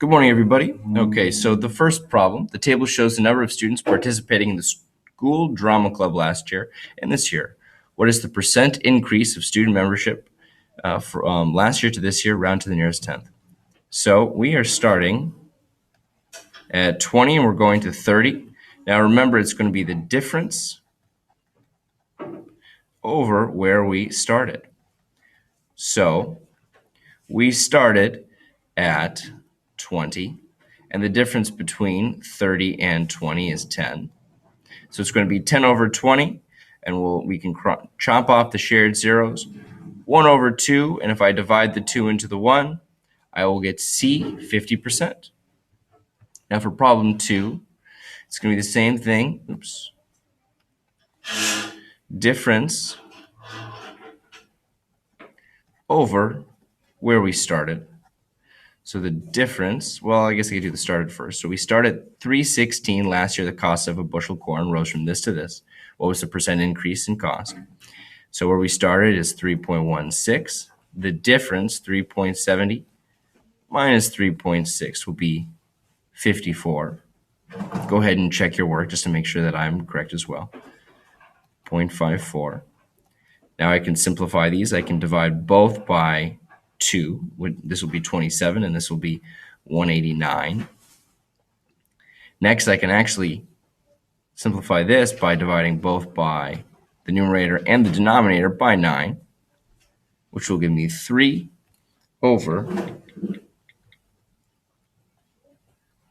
Good morning, everybody. Okay, so the first problem, the table shows the number of students participating in the school drama club last year and this year. What is the percent increase of student membership from last year to this year, round to the nearest tenth? So we are starting at 20 and we're going to 30. Now remember, it's going to be the difference over where we started. So we started at 20, and the difference between 30 and 20 is 10. So it's going to be 10 over 20, and we can chop off the shared zeros. 1 over 2, and if I divide the 2 into the 1, I will get C, 50%. Now for problem 2, it's going to be the same thing. Oops. Difference over where we started. So the difference, well, I guess I could do the started first. So we started 316 last year. The cost of a bushel of corn rose from this to this. What was the percent increase in cost? So where we started is 3.16. The difference, 3.70 minus 3.6 will be 54. Go ahead and check your work just to make sure that I'm correct as well. 0.54. Now I can simplify these. I can divide both by 2. This will be 27, and this will be 189. Next, I can actually simplify this by dividing both by the numerator and the denominator by 9, which will give me 3 over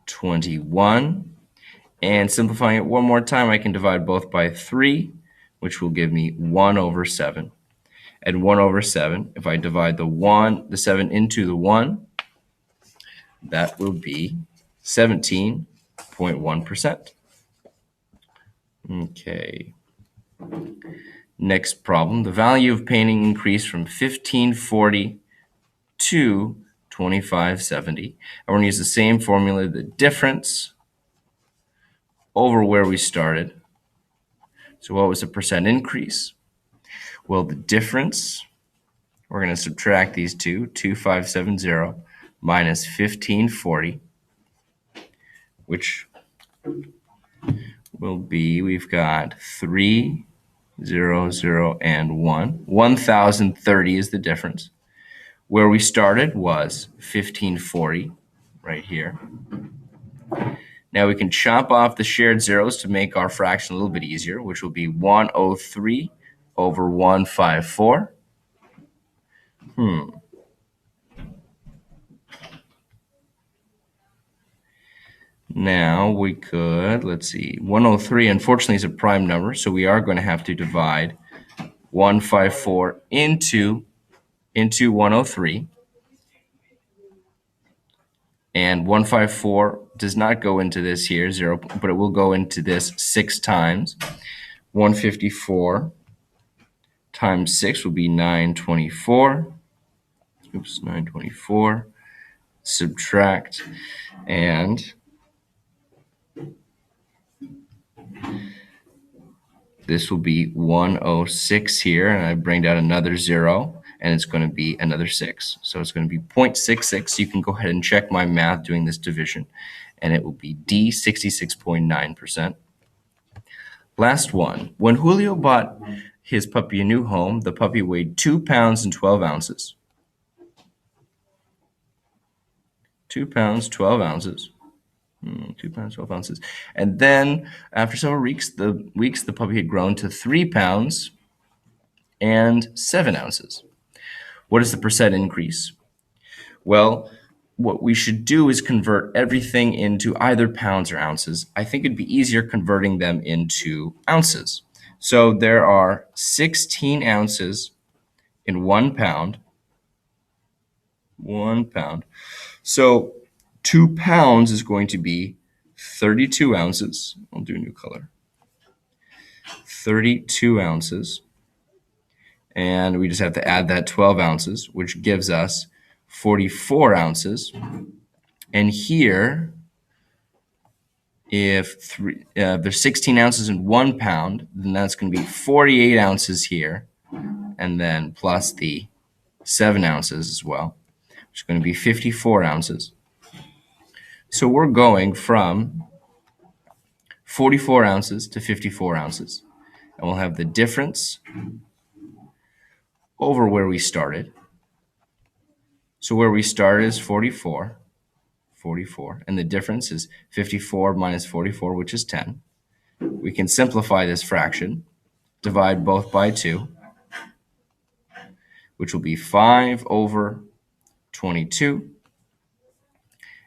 21. And simplifying it one more time, I can divide both by 3, which will give me 1 over 7. And 1 over 7, if I divide the 7 into the 1, that will be 17.1%. Okay. Next problem, the value of painting increased from 1540 to 2570. And we're going to use the same formula, the difference over where we started. So what was the percent increase? Well, the difference, we're going to subtract these two, 2570 minus 1540, which will be, we've got 3, 0, 0, and 1. 1030 is the difference. Where we started was 1540, right here. Now we can chop off the shared zeros to make our fraction a little bit easier, which will be 103 over 154. Now we could, let's see, 103 unfortunately is a prime number, so we are going to have to divide 154 into 103. And 154 does not go into this here, 0, but it will go into this 6 times. 154 times 6 will be 924. Oops, 924. Subtract, and this will be 106 here, and I bring down another 0, and it's going to be another 6. So it's going to be 0.66. You can go ahead and check my math doing this division, and it will be D, 66.9%. Last one. When Julio bought his puppy a new home, the puppy weighed 2 pounds and 12 ounces. 2 pounds, 12 ounces. 2 pounds, 12 ounces. And then after several weeks, the puppy had grown to 3 pounds and 7 ounces. What is the percent increase? Well, what we should do is convert everything into either pounds or ounces. I think it'd be easier converting them into ounces. So there are 16 ounces in 1 pound. 1 pound. So 2 pounds is going to be 32 ounces. I'll do a new color. 32 ounces. And we just have to add that 12 ounces, which gives us 44 ounces. And here, if there's 16 ounces in 1 pound, then that's going to be 48 ounces here, and then plus the 7 ounces as well, which is going to be 54 ounces. So we're going from 44 ounces to 54 ounces. And we'll have the difference over where we started. So where we started is 44, and the difference is 54 minus 44, which is 10. We can simplify this fraction, divide both by 2, which will be 5 over 22.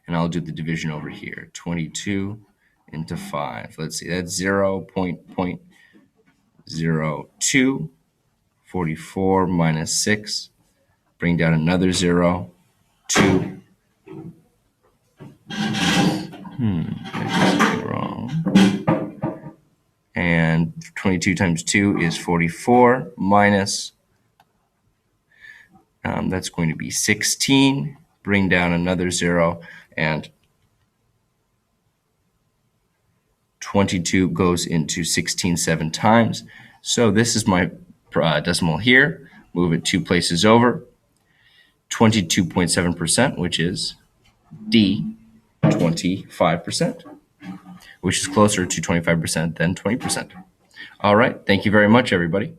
And I'll do the division over here. 22 into 5. Let's see, that's 0.02. 44 minus 6. Bring down another 0. 2. There's something wrong. And 22 times 2 is 44 minus, that's going to be 16. Bring down another 0. And 22 goes into 16 7 times. So this is my decimal here. Move it 2 places over. 22.7%, which is D, 25%, which is closer to 25% than 20%. All right. Thank you very much, everybody.